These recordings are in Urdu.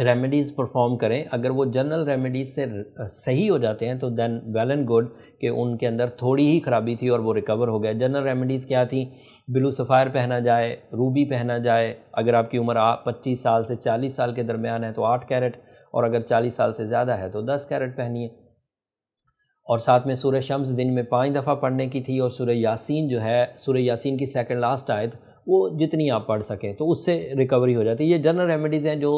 ریمیڈیز پرفارم کریں. اگر وہ جنرل ریمیڈیز سے صحیح ہو جاتے ہیں تو دین ویل اینڈ گڈ کہ ان کے اندر تھوڑی ہی خرابی تھی اور وہ ریکور ہو گیا. جنرل ریمیڈیز کیا تھیں؟ بلو سفائر پہنا جائے, روبی پہنا جائے. اگر آپ کی عمر 25 سال سے 40 سال کے درمیان ہے تو 8 کیرٹ, اور اگر 40 سال سے زیادہ ہے تو 10 کیرٹ پہنیے. اور ساتھ میں سورہ شمس دن میں 5 دفعہ پڑھنے کی تھی, اور سورہ یاسین جو ہے, سورہ یاسین کی سیکنڈ لاسٹ آیت, وہ جتنی آپ پڑھ سکیں تو اس سے ریکوری ہو جاتی ہے. یہ جنرل ریمیڈیز ہیں جو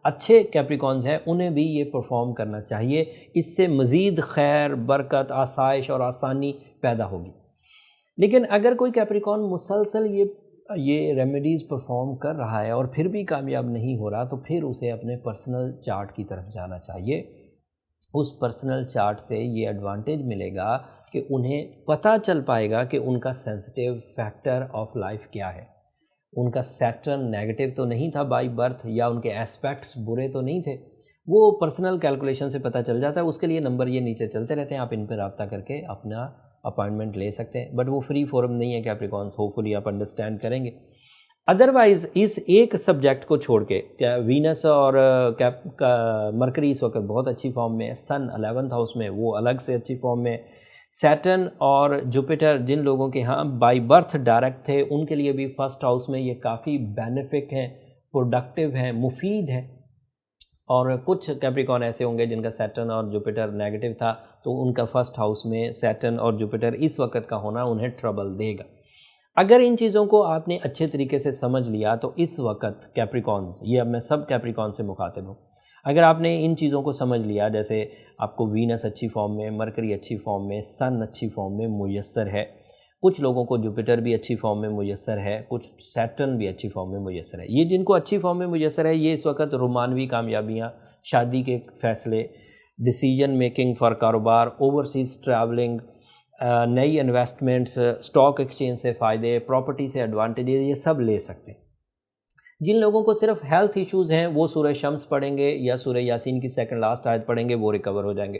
اچھے کیپریکونز ہیں انہیں بھی یہ پرفارم کرنا چاہیے. اس سے مزید خیر, برکت, آسائش اور آسانی پیدا ہوگی. لیکن اگر کوئی کیپریکون مسلسل یہ ریمیڈیز پرفارم کر رہا ہے اور پھر بھی کامیاب نہیں ہو رہا, تو پھر اسے اپنے پرسنل چارٹ کی طرف جانا چاہیے. اس پرسنل چارٹ سے یہ ایڈوانٹیج ملے گا کہ انہیں پتہ چل پائے گا کہ ان کا سینسٹیو فیکٹر آف لائف کیا ہے. ان کا سیٹرن نیگیٹو تو نہیں تھا بائی برتھ, یا ان کے ایسپیکٹس برے تو نہیں تھے. وہ پرسنل کیلکولیشن سے پتہ چل جاتا ہے. اس کے لیے نمبر یہ نیچے چلتے رہتے ہیں, آپ ان پہ رابطہ کر کے اپنا اپائنٹمنٹ لے سکتے ہیں. بٹ وہ فری فورم نہیں ہے کیپریکونس, ہوپ فلی آپ انڈرسٹینڈ کریں گے. ادروائز اس ایک سبجیکٹ کو چھوڑ کے, وینس اور مرکری اس وقت بہت اچھی فارم میں ہے, سن 11th ہاؤس میں وہ الگ سے اچھی فارم میں, سیٹرن اور جوپیٹر جن لوگوں کے ہاں بائی برتھ ڈائریکٹ تھے ان کے لیے بھی فرسٹ ہاؤس میں یہ کافی بینیفک ہیں, پروڈکٹیو ہیں, مفید ہیں. اور کچھ کیپریکون ایسے ہوں گے جن کا سیٹرن اور جوپیٹر نیگیٹو تھا, تو ان کا فرسٹ ہاؤس میں سیٹرن اور جوپیٹر اس وقت کا ہونا انہیں ٹربل دے گا. اگر ان چیزوں کو آپ نے اچھے طریقے سے سمجھ لیا تو اس وقت کیپریکونز, یہ اب میں سب کیپریکون سے مخاطب ہوں, اگر آپ نے ان چیزوں کو سمجھ لیا, جیسے آپ کو وینس اچھی فارم میں, مرکری اچھی فارم میں, سن اچھی فارم میں میسر ہے, کچھ لوگوں کو جوپیٹر بھی اچھی فارم میں میسر ہے, کچھ سیٹرن بھی اچھی فارم میں میسر ہے. یہ جن کو اچھی فارم میں میسر ہے یہ اس وقت رومانوی کامیابیاں, شادی کے فیصلے, ڈیسیجن میکنگ فار کاروبار, اوورسیز ٹریولنگ, نئی انویسٹمنٹس, اسٹاک ایکسچینج سے فائدے, پراپرٹی سے ایڈوانٹیجز, یہ سب لے سکتے ہیں. جن لوگوں کو صرف ہیلتھ ایشوز ہیں وہ سورہ شمس پڑھیں گے یا سورہ یاسین کی سیکنڈ لاسٹ آیت پڑھیں گے, وہ ریکور ہو جائیں گے.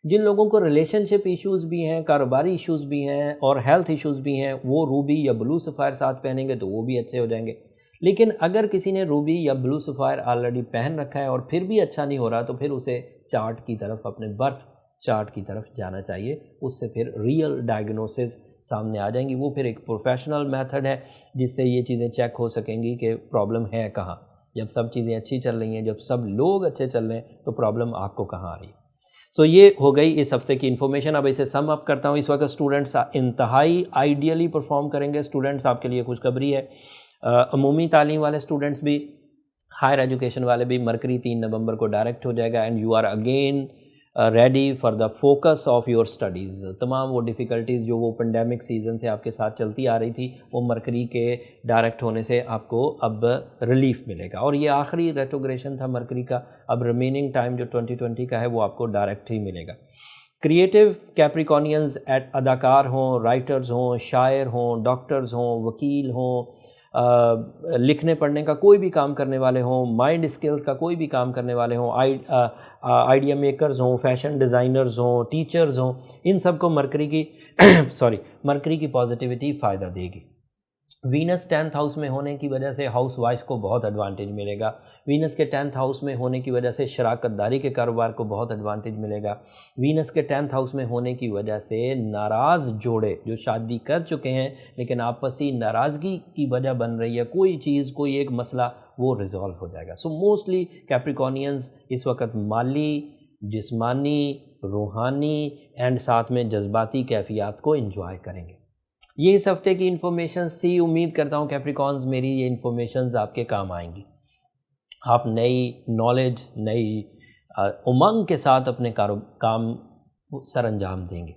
جن لوگوں کو ریلیشن شپ ایشوز بھی ہیں, کاروباری ایشوز بھی ہیں اور ہیلتھ ایشوز بھی ہیں, وہ روبی یا بلو سفائر ساتھ پہنیں گے تو وہ بھی اچھے ہو جائیں گے. لیکن اگر کسی نے روبی یا بلو سفائر آلریڈی پہن رکھا ہے اور پھر بھی اچھا نہیں ہو رہا, تو پھر اسے چارٹ کی طرف, اپنے برتھ چارٹ کی طرف جانا چاہیے. اس سے پھر ریئل ڈائگنوسس سامنے آ جائیں گی. وہ پھر ایک پروفیشنل میتھڈ ہے جس سے یہ چیزیں چیک ہو سکیں گی کہ پرابلم ہے کہاں. جب سب چیزیں اچھی چل رہی ہیں, جب سب لوگ اچھے چل رہے ہیں, تو پرابلم آپ کو کہاں آ رہی ہے. سو یہ ہو گئی اس ہفتے کی انفارمیشن. اب اسے سم اپ کرتا ہوں. اس وقت اسٹوڈنٹس انتہائی آئیڈیلی پرفارم کریں گے. اسٹوڈنٹس آپ کے لیے خوشخبری ہے, عمومی تعلیم والے اسٹوڈنٹس بھی, ہائر ایجوکیشن والے بھی. مرکری 3 نومبر کو ڈائریکٹ ہو جائے گا, and you are again ready for the focus of your studies. تمام وہ ڈیفیکلٹیز جو وہ پینڈیمک سیزن سے آپ کے ساتھ چلتی آ رہی تھی, وہ مرکری کے ڈائریکٹ ہونے سے آپ کو اب ریلیف ملے گا. اور یہ آخری ریٹروگریشن تھا مرکری کا, اب ریمیننگ ٹائم جو 2020 کا ہے وہ آپ کو ڈائریکٹ ہی ملے گا. کریٹیو کیپریکونینز اداکار ہوں, رائٹرز ہوں, شاعر ہوں, ڈاکٹرز ہوں, وکیل ہوں, لکھنے پڑھنے کا کوئی بھی کام کرنے والے ہوں, مائنڈ اسکلز کا کوئی بھی کام کرنے والے ہوں, آئیڈیا میکرز ہوں, فیشن ڈیزائنرز ہوں, ٹیچرز ہوں, ان سب کو مرکری کی پازیٹیوٹی فائدہ دے گی. وینس 10th ہاؤس میں ہونے کی وجہ سے ہاؤس وائف کو بہت ایڈوانٹیج ملے گا. وینس کے 10th ہاؤس میں ہونے کی وجہ سے شراکت داری کے کاروبار کو بہت ایڈوانٹیج ملے گا. وینس کے 10th ہاؤس میں ہونے کی وجہ سے ناراض جوڑے جو شادی کر چکے ہیں لیکن آپسی ناراضگی کی وجہ بن رہی ہے کوئی چیز, کوئی ایک مسئلہ, وہ ریزالو ہو جائے گا. سو موسٹلی کیپریکونینز اس وقت مالی, جسمانی, روحانی اینڈ ساتھ میں جذباتی کیفیات کو انجوائے کریں گے. یہ اس ہفتے کی انفارمیشنز تھی. امید کرتا ہوں کیپریکونز میری یہ انفارمیشنز آپ کے کام آئیں گی. آپ نئی نالج, نئی امنگ کے ساتھ اپنے کام سر انجام دیں گے.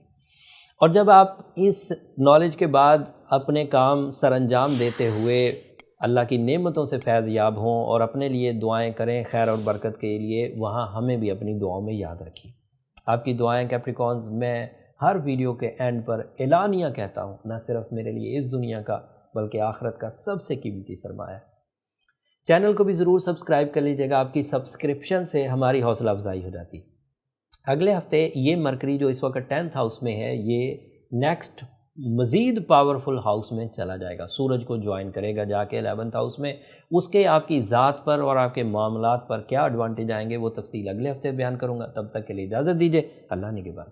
اور جب آپ اس نالج کے بعد اپنے کام سر انجام دیتے ہوئے اللہ کی نعمتوں سے فیض یاب ہوں اور اپنے لیے دعائیں کریں خیر اور برکت کے لیے, وہاں ہمیں بھی اپنی دعاؤں میں یاد رکھیے. آپ کی دعائیں کیپریکونز میں ہر ویڈیو کے اینڈ پر اعلانیہ کہتا ہوں, نہ صرف میرے لیے اس دنیا کا بلکہ آخرت کا سب سے قیمتی سرمایہ ہے. چینل کو بھی ضرور سبسکرائب کر لیجیے گا. آپ کی سبسکرپشن سے ہماری حوصلہ افزائی ہو جاتی ہے. اگلے ہفتے یہ مرکری جو اس وقت 10th ہاؤس میں ہے, یہ نیکسٹ مزید پاورفل ہاؤس میں چلا جائے گا، سورج کو جوائن کرے گا جا کے 11th ہاؤس میں. اس کے آپ کی ذات پر اور آپ کے معاملات پر کیا ایڈوانٹیج آئیں گے وہ تفصیل اگلے ہفتے بیان کروں گا. تب تک کے لیے اجازت دیجیے. اللہ نے کے بعد.